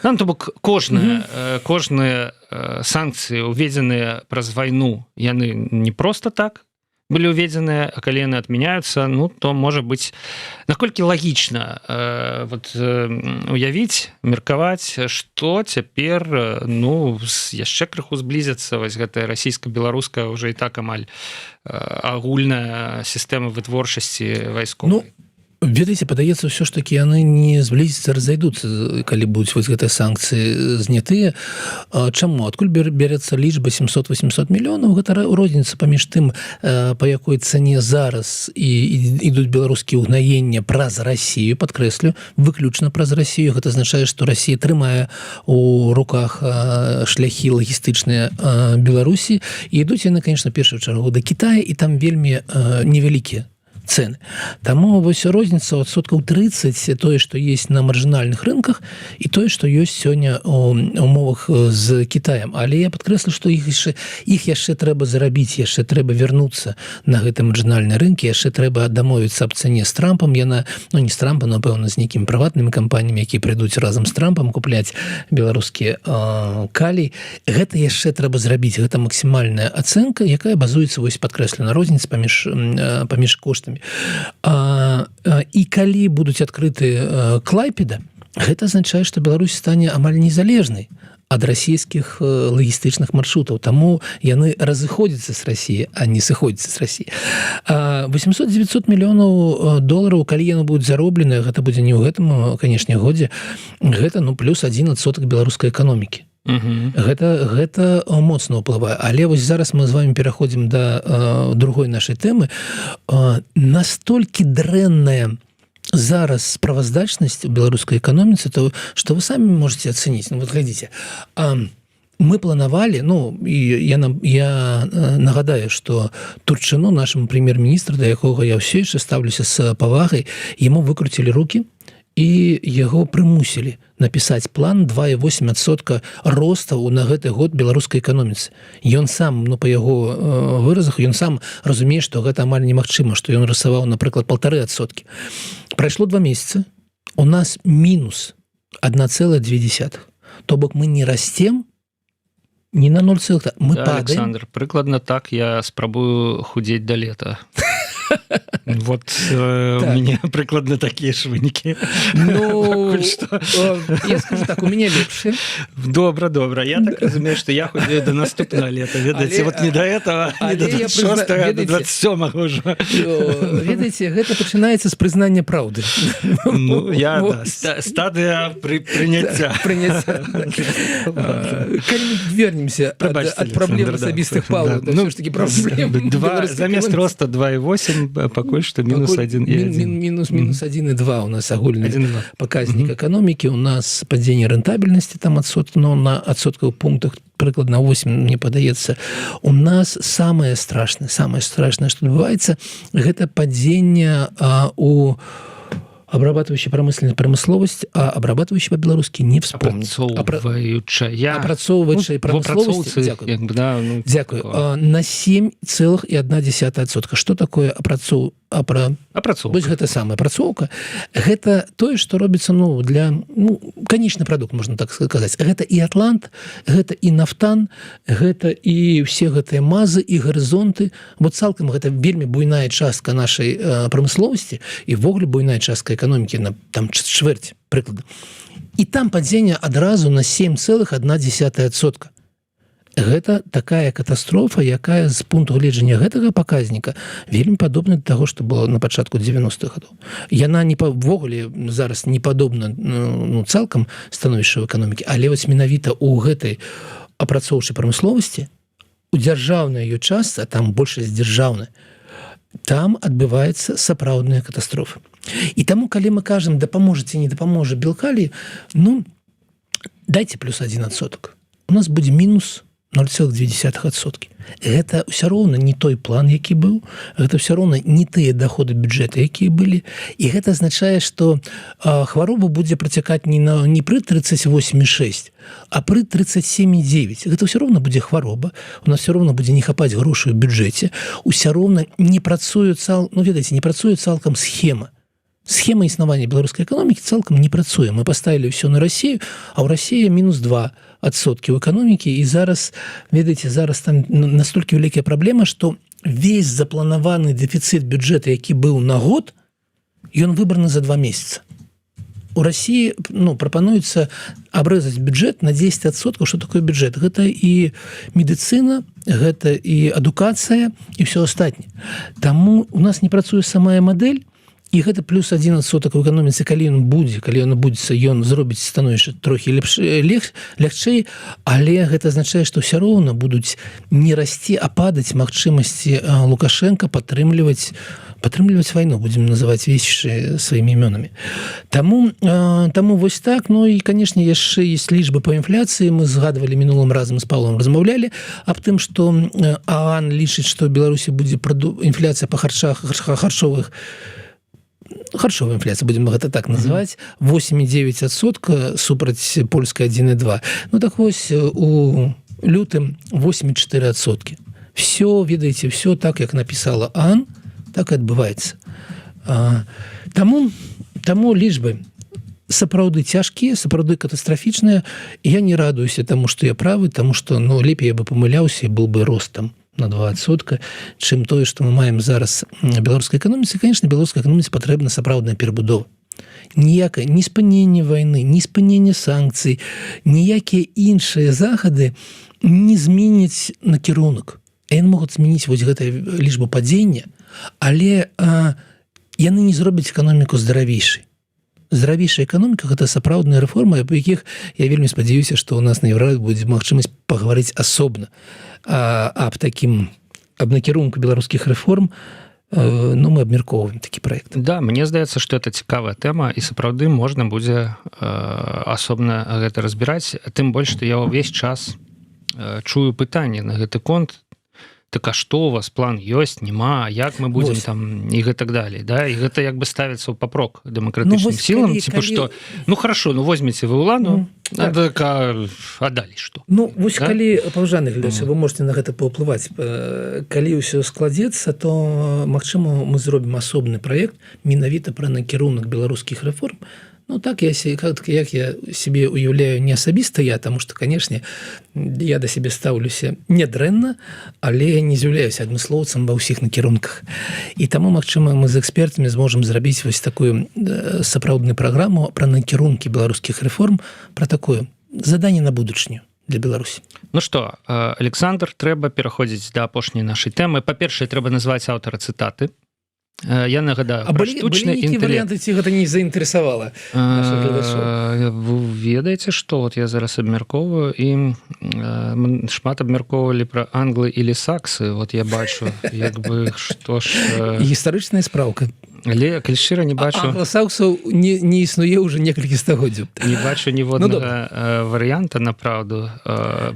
Ну, то бок кожныя санкцыі, уведзеныя праз вайну, яны не проста так былі уведзеныя, а калі яны адмяняюцца, ну, то, можа быць, наколькі лагічна уявіць, меркаваць, што цяпер, ну, яшчэ крыху зблізяцца вось гэтая расійска-беларуская ўжо і так амаль агульная сістэма вытворчасці вайсковай. Ведаеце, падаецца ўсё ж такі яны не зблізяцца, разойдуцца, калі будуць вось гэтыя санкцыі знятыя. Чаму? Адкуль бярэцца лічба 700-800 мільёнаў? Гэта розніца паміж тым, па якой цане зараз ідуць беларускія ўгнаення праз Расію, падкрэслю, выключна праз Расію. Гэта азначае, што Расія трымае у руках шляхі лагістычныя Беларусі, і ідуць яны, конечно, першую чаргу да Китая, і там вельмі невялікія цены. Таму вось розніца адсоткаў 30 тое, што есть на маржынальных рынках, і тое, што ёсць сёння у умовах з Кітаем. Але я падкрэслю, што іх яшчэ трэба зарабіць, яшчэ трэба вярнуцца на гэты маржынальны рынкі, яшчэ трэба дамовіцца аб цане з Трампам. Яна, ну не з Трампам, напэўна, з нейкімі прыватнымі кампаніямі, якія прыйдуць разам з Трампам купляць беларускія калій. Гэта яшчэ трэба зрабіць. Гэта максімальная ацэнка, якая базуецца, вось падкрэслю, на розніцы паміж коштамі. І калі будуць адкрыты Клайпеда, гэта азначае, што Беларусь стане амаль незалежнай ад расійскіх лагістычных маршрутаў. Таму яны разыходзяцца з Расіі, а не сыходзяцца з Расіі. 800-900 мільёнаў долараў, калі яны будуць заробленыя, гэта будзе не ў гэтым, канешне, годзе, гэта ну, плюс 1% беларускай эканомікі. Гэта моцна ўплывае. Але вось зараз мы з вами пераходзім да другой нашай тэмы. Настолькі дрэнная зараз справаздачнасць у беларускай эканоміцы, то што вы самі можете ацэніць. Ну вот глядзіце, мы планавалі, ну і я нагадаю, што Турчыну, нашаму прэм'ер-міністру, да якога я ўсё яшчэ ставлюся з павагай, яму выкруцілі рукі і яго прымусілі напісаць план 2,8% росту на гэты год беларускай эканоміцы. Ён сам, ну, па яго выразах, ён сам разумее, што гэта амаль немагчыма, што ён рысаваў, напрыклад, 1,5%. Прайшло 2 месяцы, у нас мінус 1,2. То бок мы не расцем, не на 0, мы падаем. Александр, прыкладна так я спрабую худзець да лета. Вот у меня прикладно такие ж вынікі. Ну, я скажу так, у меня лепшие. Добра. Я так разумею, что я худею до наступного лета. Ведаеце, вот не до этого, не до 26-го, а до 27-го уже. Ведаеце, гэта пачынаецца з прызнання праўды. Ну, стадыя прыняцця. Калі мы вернемся ад праблем асабістых Павла, да ўсё ж такі праблем. Замест роста 2,8, пакуль што мінус 1,1. Мінус 1,2 у нас агульны паказнік эканомікі. У нас падзенне рэнтабельнасці там на адсоткавых пунктах прыкладна 8, мне падаецца. У нас самае страшнае, што адбываецца, гэта падзенне у обрабатывающая промысловость, а обрабатывающая по-белорусски не вспомню. Опрацоўваючая промысловость. Дякую. На 7,1%. Что такое апрацоўка. Вось гэта самая апрацоўка. Гэта тое, што робіцца для канечны прадукт, можна так сказаць. Гэта і Атлант, гэта і нафтан, гэта і ўсе гэтыя мазы і гарызонты. Бо цалкам гэта вельмі буйная частка нашай прамысловасці і ввогуле буйная частка эканомікі на там чвэрць прыклада. І там падзенне адразу на 7,1%. Гэта такая катастрофа, якая з пункту гледжання гэтага паказніка вельмі падобна да таго, што было на пачатку 90-х гадоў. Яна ввогуле зараз не падобна цалкам становішча ў эканомікі, але вось менавіта ў гэтай апрацоўчай прамысловасці, у дзяржаўнай ее частцы, а там большасць дзяржаўная, там адбываецца сапраўдная катастрофа. І таму, калі мы кажам, дапаможа ці не дапаможа Белкалій, дайце плюс 1%. У нас будзе мінус 0,2%. Гэта ўсё роўна не той план, які быў, гэта ўсё роўна не тыя даходы бюджэта, якія былі. І гэта азначае, што хвароба будзе працякаць не пры 38,6, а пры 37,9. Гэта ўсё роўна будзе хвароба, у нас ўсё роўна будзе не хапаць грошай у бюджэце, ўсё роўна не працуе не працуе цалкам схема. Схема існавання беларускай эканомікі цалкам не працуе. Мы паставілі ўсё на Расію, а ў Расіі мінус 2% ў эканомікі, і зараз, ведаеце, зараз там настолькі вялікая праблема, што весь запланаваны дэфіцыт бюджэта, які быў на год, ён выбраны за 2 месяца. У Расіі прапануецца абрэзаць бюджэт на 10%. Што такое бюджэт? Гэта і медыцына, гэта і адукацыя, і ўсё астатняе. Таму у нас не працуе самая мадэль, і гэта плюс 1% у эканоміцы, калі ён будзе, ён зробіць становішча трохі лягчэй, але гэта азначае, што ўсё роўна будуць не расці, а падаць магчымасці Лукашенка падтрымліваць вайну, будзем называць вещи сваімі імёнамі. Таму вось так. І, канешне, яшчэ ёсць лічбы па інфляцыі. Мы згадвалі мінулым разам з Павлом, размаўлялі аб тым, што ААН лічыць, што ў Беларусі будзе інфляцыя па харчовая інфляцыя, будем гэта так называць, 8,9% супраць польскай 1,2%. Так вось, у лютым 8,4%. Все, ведаеце, все так, як напісала ААН, так і адбываецца. Таму лічбы сапраўды цяжкія, сапраўды катастрафічныя. Я не радуюся таму, што я правы, таму што лепей я бы памыляўся і был бы ростам на 2%, чым тое, што мы маем зараз беларускай эканоміцы. Конечно, беларускай эканоміцы патрэбна сапраўдная перабудова. Ніякае ні спынення вайны, ні спынення санкцый, ніякія іншыя захады не зменяць накірунак. Яны могуць змяніць вось гэтую лічбу падзення, але яны не зробяць эканоміку здаравейшай. Здаравейшая эканоміка – гэта сапраўдная рэформа, аб якіх я вельмі спадзяюся, што ў нас на Еўрараді будзе магчымасць пагаварыць асобна аб накірунку беларускіх рэформ. Мы абмяркоўваем такі праект. Да, мне здаецца, што это цікавая тэма, і сапраўды можна будзе асобна гэта разбіраць, тым больш, што я ўвесь час чую пытанне на гэты конт. Так а што у вас план ёсць, няма, як мы будзем там і гэтак далей, да? І гэта як бы ставіцца ў папрок дэмакратычным сілам, што хорошо, возьмеце вы ўладу, а далей што? Вось калі, паважаны глядачы, вы можете на гэта паўплываць, калі ўсё складзецца, то магчыма мы зробім асобны праект менавіта пра накірунак беларускіх рэформ. Так, як я себе уяўляю не асабіста я, таму што, канешне, я да сябе стаўлюся нядрэнна, але не з'яўляюся адмыслоўцам ва ўсіх накірунках. І таму, магчыма, мы з экспертамі зможам зрабіць вось такую сапраўдную праграму пра накірункі беларускіх рэформ, пра такое заданне на будучыню для Беларусі. Што, Александр, трэба пераходзіць да апошняй нашай тэмы. Па-першае, трэба назваць аўтара цытаты. Я нагадаю, пра штучны інтэлект. Варыянты ці гэта не заінтарэсавала нашых глядачоў? Вы ведаеце, што я зараз абмяркоўваю, і шмат абмяркоўвалі пра англы или саксы. Я бачу, як бы, што ж... Гістарычная спраўка. Але, калі шчыра, не бачу... Англасаксаў не існуе ўжо некалькі стагоддзяў. Не бачу ніводнага варыянта, направду.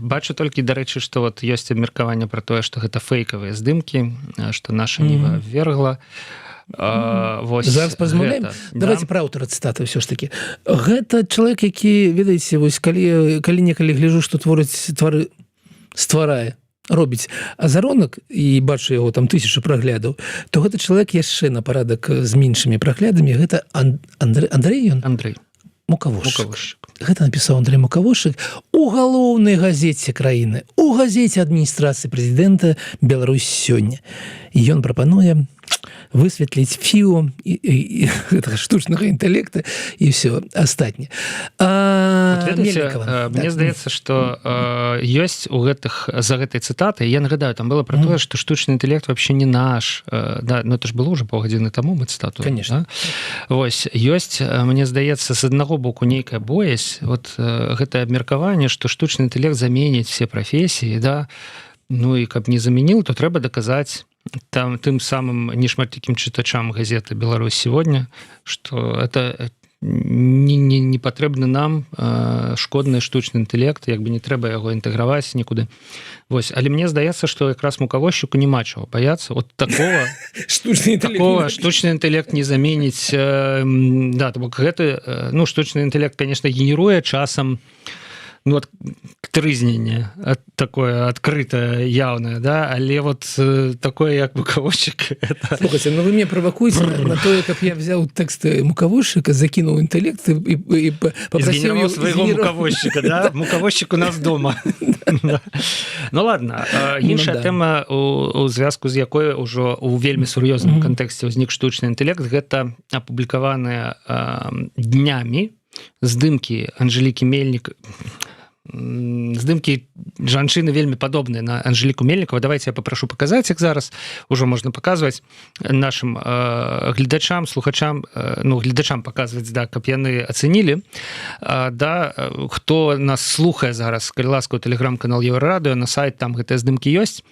Бачу толькі, дарэчы, што ёсць абмеркаванне пра тое, што гэта фейкавыя здымкі, што наша Ніва вергла. Зараз паразмаўляем. Давайте пра аўтара цытаты ўсё ж такі. Гэта чалавек, які, ведаеце, калі некалі гляжу, што стварае робіць азаронак і бачу яго там 1000 праглядаў, то гэты чалавек яшчэ на парадак з меншымі праглядамі. Гэта Андрей Мукавошчык. Гэта напісаў Андрей Мукавошчык у галоўнай газеце краіны, у газеце адміністрацыі прэзідэнта Беларусь сёння. І ён прапануе высветліць фіо гэтага штучнага інтэлекта і ўсё астатняе. Мне здаецца, што ёсць у гэтых за гэтай цытатай, я нагадаю, там было пра тое, што штучны інтэлект вообще не наш, да, ну это ж было ўжо паўгадзіны таму мы цытату. Конечно. Да? Вось ёсць, мне здаецца, з аднаго боку нейкая боязь, вот гэтае абмеркаванне, што штучны інтэлект заменіць все прафесіі, да, ну і каб не заменіў, то трэба даказаць там тым самым нешматлікім чытачам газеты «Беларусь сегодня», что это не патрэбны нам шкодны штучны інтэлект, як бы не трэба яго інтэграваць нікуды. Вось, але мне здаецца, што якраз Мукавошчыку няма чаго баяцца. Вот такого штучны інтэлект не заменіць. Да, то бок гэты, ну, штучны інтэлект, конечно, генеруе часам ну, трызненне такое адкрытае, яўнае, да? Але вот такое, як Мукавошчык... Это... Слухайте, ну вы мне правакуеце на тое, каб я взяў тэкст Мукавошчыка, закінуў інтэлект і попросіў свайго Мукавошчыка, да? Мукавошчык у нас дома. Ну ладно, іншая тэма, у звязку з якой ужо у вельмі сур'ёзным кантэксце ўзнік штучны інтэлект, гэта апублікаваныя днямі здымкі Анжелікі Мельнік, здымкі жанчыны вельмі падобныя на Анжеліку Мельнікаву. Давайте я попрошу паказаць іх зараз. Ужо можна паказваць нашим гледачам, слухачам, ну, гледачам паказваць, да, каб яны ацэнілі. Да, хто нас слухае зараз, калі ласка, у тэлеграм-канал Еўрарадыё, на сайт, там гэтыя здымкі ёсць.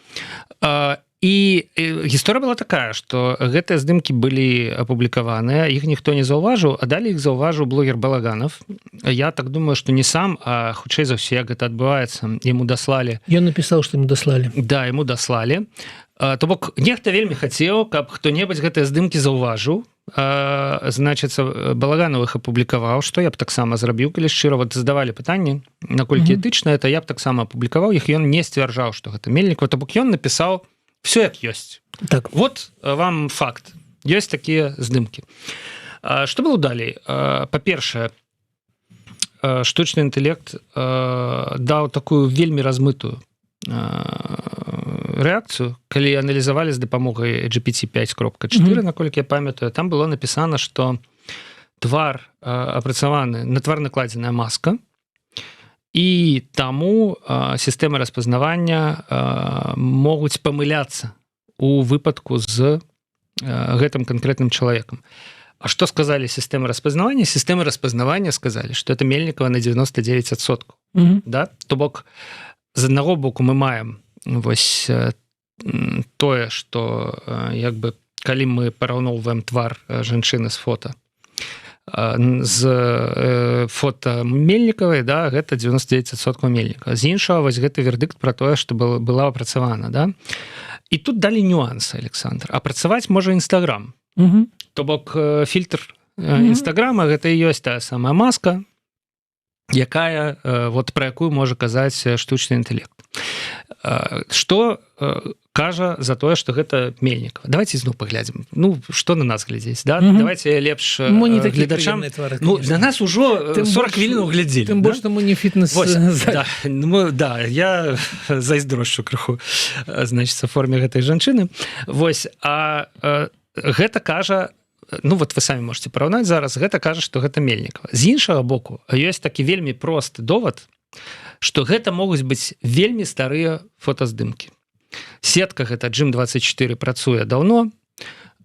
І гісторыя была такая, што гэтыя здымкі былі апублікаваныя, іх ніхто не заўважыў, а далі іх заўважыў блогер Балаганов. Я так думаю, што не сам, а хутчэй за ўсё, як гэта адбываецца, яму даслалі. Ён напісаў, што яму даслалі. Да, яму даслалі. То бок, нехта вельмі хацеў, каб хто-небудзь гэтыя здымкі заўважыў. Значыцца, Балаганов іх апублікаваў, што я б таксама зрабіў, калі шчыра. Вот задавалі пытанні, наколькі этычна, это я б таксама апублікаваў іх. Ён не сцвярджаў, што гэта Мельнікава. То бок, ён напісаў все як ёсць. Так. Вот вам факт. Ёсць такія здымкі. Што было далей? Па-першае, штучны інтэлект даў такую вельмі размытую рэакцыю, калі аналізавалі з дапамогай GPT-5.4, наколькі я памятаю, там было напісана, што твар апрацаваны, на твар накладзеная маска, і таму сістэмы распазнавання могуць памыляцца у выпадку з гэтым канкрэтным чалавекам. А што сказалі сістэмы распазнавання? Сістэмы распазнавання сказалі, што это Мельнікава на 99%. Да? То бок, з аднаго боку мы маем вось тое, што як бы, калі мы параўноўваем твар жанчыны з фота, з фота Мельнікавай, да, гэта 99% Мельнікава. З іншага, вось гэты вердыкт пра тое, што была апрацавана. Да? І тут далі нюансы, Александр. Апрацаваць можа Інстаграм. То бок фільтр Інстаграма, гэта і ёсць тая самая маска, якая, вот, пра якую можа казаць штучны інтэлект. Што кажа за тое, што гэта Мельнікава. Давайте зноў паглядзім. Ну, што на нас глядзець, да? Давайте лепш гледачам. Ну, на нас ужо 40 хвілінаў глядзелі. Тым больш, што мы не фітнес. Да, я зайздрошчу крыху, значыцца, форме гэтай жанчыны. Вось, а гэта кажа, ну вот вы самі можете параўнаць зараз, гэта кажа, што гэта Мельнікава. З іншага боку, ёсць такі вельмі просты довад, што гэта могуць быць вельмі старыя фотаздымкі. Сетка гэта Джим24 працуе даўно,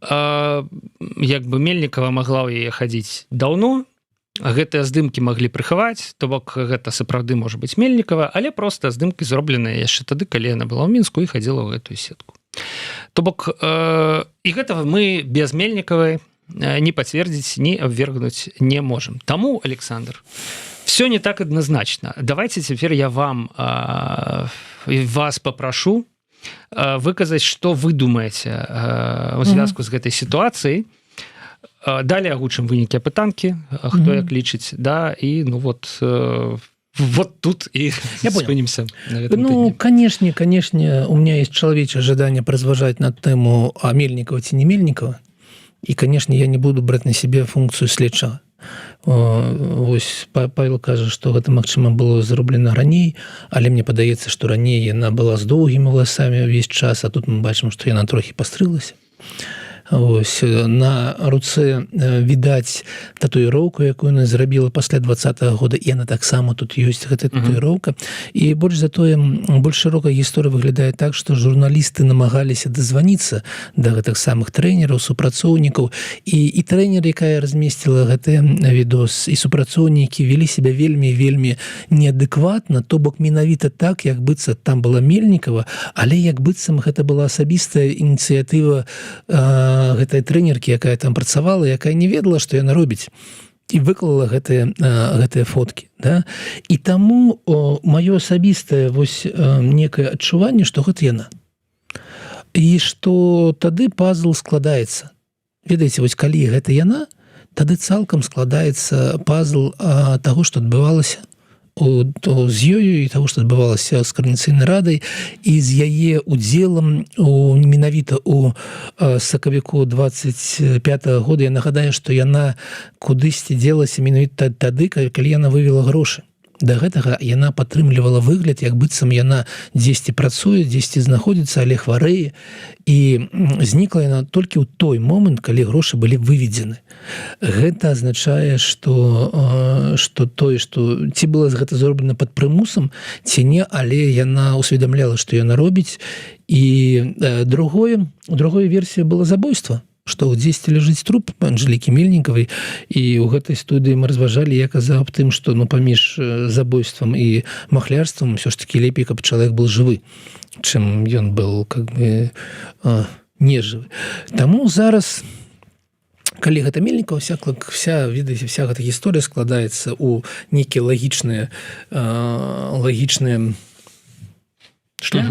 як бы Мельнікава магла ў яе хадзіць даўно, гэтыя здымкі маглі прыхаваць, то бок гэта сапраўды можа быць Мельнікава, але проста здымкі зробленыя яшчэ тады, калі яна была ў Мінску і хадзіла ў гэтую сетку. То бок, і гэтага мы без Мельнікавай не пацвердзіць, ні абвергнуць не можам. Таму, Александр, все не так адназначна. Давайте цяпер я вас папрашу выказаць, што вы думаеце у звязку з гэтай сітуацыяй. Далей агучым вынікі апытанкі, хто як лічыць, да, і ну вот вот тут и спынимся. Ну, конечно, у меня есть человеческое ожидание поразважать на тему а Мельникова ці не Мельникова. И, конечно, я не буду брать на себе функцию следчага. Вось Павел кажа, што гэта, магчыма, было зроблена раней, але мне падаецца, што раней яна была з доўгімі валасамі ўвесь час, а тут мы бачым, што яна трохі пастрылася. Ось, на руцэ відаць татуіроўку, якую яна зрабіла пасля 20-го года, і яна таксама тут ёсць гэтая татуіроўка. І больш за тое, больш шырокая гісторыя выглядае так, што журналісты намагаліся дазваніцца да гэтых самых трэнераў, супрацоўнікаў, і трэнер, якая размесціла гэты відос, і супрацоўнікі вялі себя вельмі неадэкватна, то бок менавіта так, як быццам там была Мельникова, але як быццам гэта была асабістая ініцыятыва гэтай трэнеркі, якая там працавала, якая не ведала, што яна робіць, і выклала гэтыя фоткі. Да? І таму маё асабістае вось некае адчуванне, што гэта яна. І што тады пазл складаецца. Ведаеце, вось калі гэта яна, тады цалкам складаецца пазл таго, што адбывалася з ёю і таго, што адбывалася з Коардынацыйнай радай і з яе удзелам менавіта у сакавіку 25-го года. Я нагадаю, што яна кудысьці дзелася менавіта тады, калі яна вывела грошы. Да гэтага яна падтрымлівала выгляд, як быццам яна дзесьці працуе, дзесьці знаходзіцца, але хварэе, і знікла яна толькі ў той момант, калі грошы былі выведзены. Гэта азначае, што тое, што ці было гэта зроблена пад прымусам, ці не, але яна усведамляла, што яна робіць. І другая версія была забойства, што дзесьці ляжыць труп Анжэлікі Мельнікавай, і ў гэтай студыі мы разважалі, я казаў аб тым, што паміж забойствам і махлярствам ўсё ж такі лепей, каб чалавек быў жывы, чым ён быў нежывы. Таму зараз, калі гэта Мельнікова, вся гэта гісторыя складаецца ў нейкія лагічныя шлях.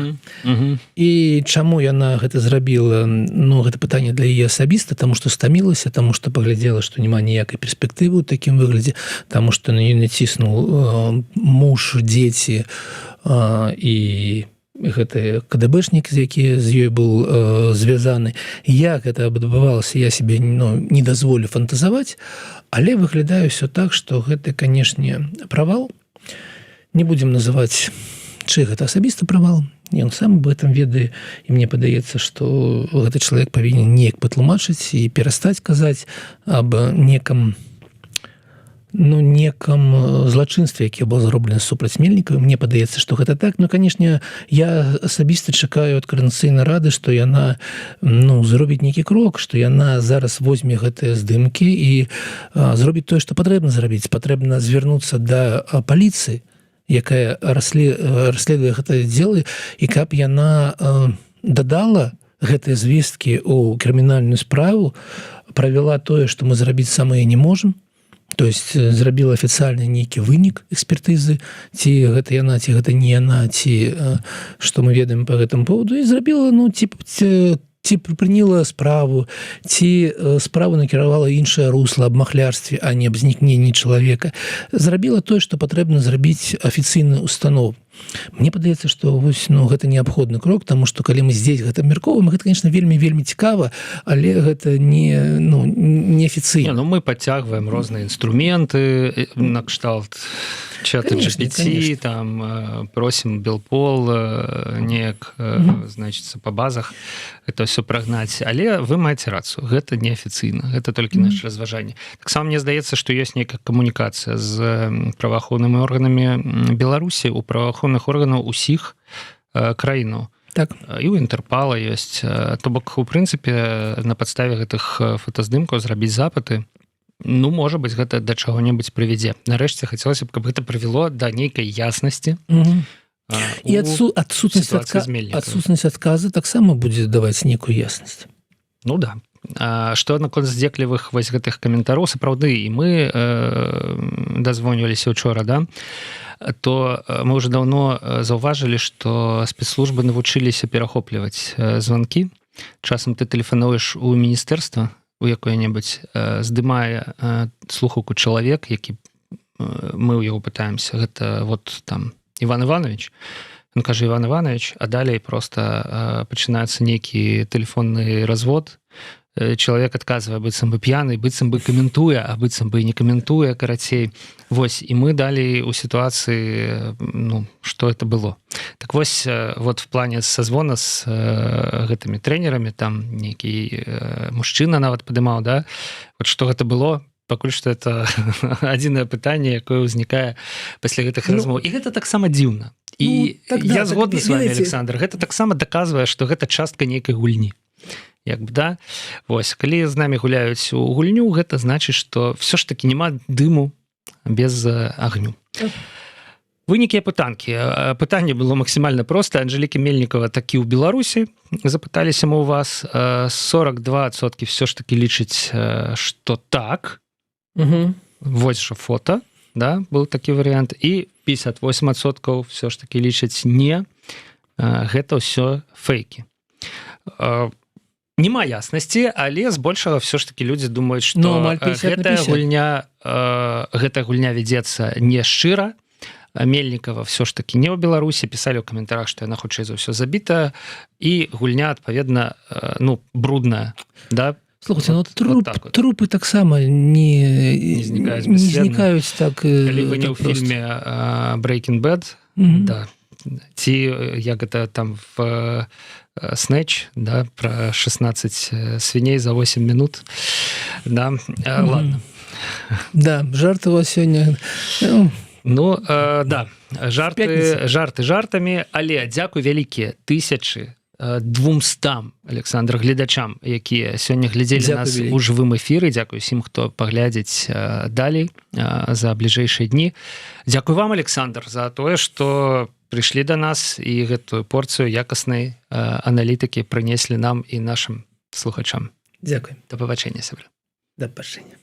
І чаму яна гэта зрабіла? Ну, гэта пытанне для яе асабіста, таму што стамілася, таму што паглядзела, што няма ніякай перспектывы ў такім выглядзе, таму што на яе націснуў муж, дзеці і гэты КДБшнік, які з ёй быў звязаны. Як гэта адбывалася, я себе не дазволю фантазаваць, але выглядае ўсё так, што гэта, канешне, правал. Не будзем называць, чый гэта асабісты правал. Ён сам об этом ведае, і мне падаецца, што гэты чалавек павінен неяк патлумачыць і перастаць казаць аб некам злачынстве, яке было зроблена супраць Мельнікавай. Мне падаецца, што гэта так. Ну, канешне, я асабіста чакаю ад Коардынацыйнай рады, што яна зробіць нейкі крок, што яна зараз возьме гэтыя здымкі і зробіць тое, што патрэбна зрабіць. Патрэбна звярнуцца да паліцыі, якая расследуе гэтае дзело, і каб яна дадала гэтыя звесткі ў крымінальную справу, правяла тое, што мы зрабіць самыя не можам, то есть зрабіла афіцыйны нейкі вынік экспертызы, ці гэта яна, ці гэта не яна, ці што мы ведаем па гэтым поводу, і зрабіла, ці прыняла справу, ці справу накіравала іншае русло аб махлярстве, а не аб знікненні чалавека. Зрабіла тое, што патрэбна зрабіць афіцыйную установу. Мне падаецца, што гэта неабходны крок, таму што калі мы здесь гэта абмяркоўваем, гэта, конечно, вельмі цікава, але гэта не афіцыйна. Мы падцягваем розныя інструменты, накшталт чата GPT, там просім Белпол неяк, значыцца, па базах это ўсё прагнаць, але вы маеце рацыю, гэта не афіцыйна, гэта толькі наше разважанне. Таксама мне здаецца, што ёсць нейкая камунікацыя з праваахоўнымі органамі Беларусі, у праваахоўных органаў усіх краінаў. Так. І ў Інтэрпала ёсць. То бок, у прынцыпе, на падставе гэтых фотаздымкаў зрабіць запыты, можа быць, гэта да чаго-небудзь прывядзе. Нарэшце, хацелася б, каб гэта прывяло да нейкай яснасці. І адсутнасць адказа таксама будзе даваць нейкую яснасць. Ну да. Што наконт здзеклівых вось гэтых каментароў, сапраўды, і мы дазвоніваліся учора, да, то мы ўжо даўно заўважылі, што спецслужбы навучыліся перахопліваць званкі. Часам ты тэлефануеш у міністэрства, у якое-небудзь, здымае слухаўку чалавек, які мы ў яго пытаемся, гэта вот там Іван Іванович, он кажа Іван Іванович, а далей просто пачынаецца нейкі тэлефонны развод, чалавек адказвае, быццам бы п'яны, быццам бы каментуе, а быццам бы і не каментуе, карацей. Вось, і мы далей у сітуацыі, ну, што это было. Так вось, вот в плане созвона з гэтымі трэнерамі, там нейкі мужчына нават падымаў, да? Вот што гэта было? Пакуль што это адзінае пытанне, якое ўзнікае пасля гэтых размоў. І гэта таксама дзіўна. І я згодны з вами, Александр, гэта таксама даказвае, што гэта частка нейкай гульні. Як бы, да? Вось, калі з намі гуляюць у гульню, гэта значыць, што все ж таки няма дыму без агню. Вынікі апытанкі. Пытанне было максімальна проста. Анжелікі Мельнікова такі ў Беларусі. Запыталіся мы у вас. 42% все ж таки лічыць, што так. Вось жа фото. Да, был такі варыянт. І 58% все ж таки лічаць не. Гэта ўсё фейкі. Нема яснасці, але збольшага все ж таки людзі думаюць, што гэтая гульня вядзецца не шчыра. Мельнікова все ж таки не ў Беларусі, пісалі ў каментарах, што яна хутчэй за ўсё забітая, і гульня, адпаведна, ну, брудная, да? Слухайте, ну трупы таксама не знікаюць так. Калі вы не ў фільме Breaking Bad, да, ці як гэта там в Snatch, да, про 16 свиней за 8 минут. Да, ладно. Да, жарты у вас сёння. Ну, да, жарты жартамі, але дзякуй вялікія 1200, Александр, гледачам, якія сёння глядзелі нас у жывым эфіры. Дзякуй усім, хто паглядзіць далей за бліжэйшыя дні. Дзякуй вам, Александр, за тое, што прыйшлі да нас і гэтую порцыю якаснай аналітыкі прынеслі нам і нашым слухачам. Дзякуй. Да пабачэння, сябры. Да пабачэння.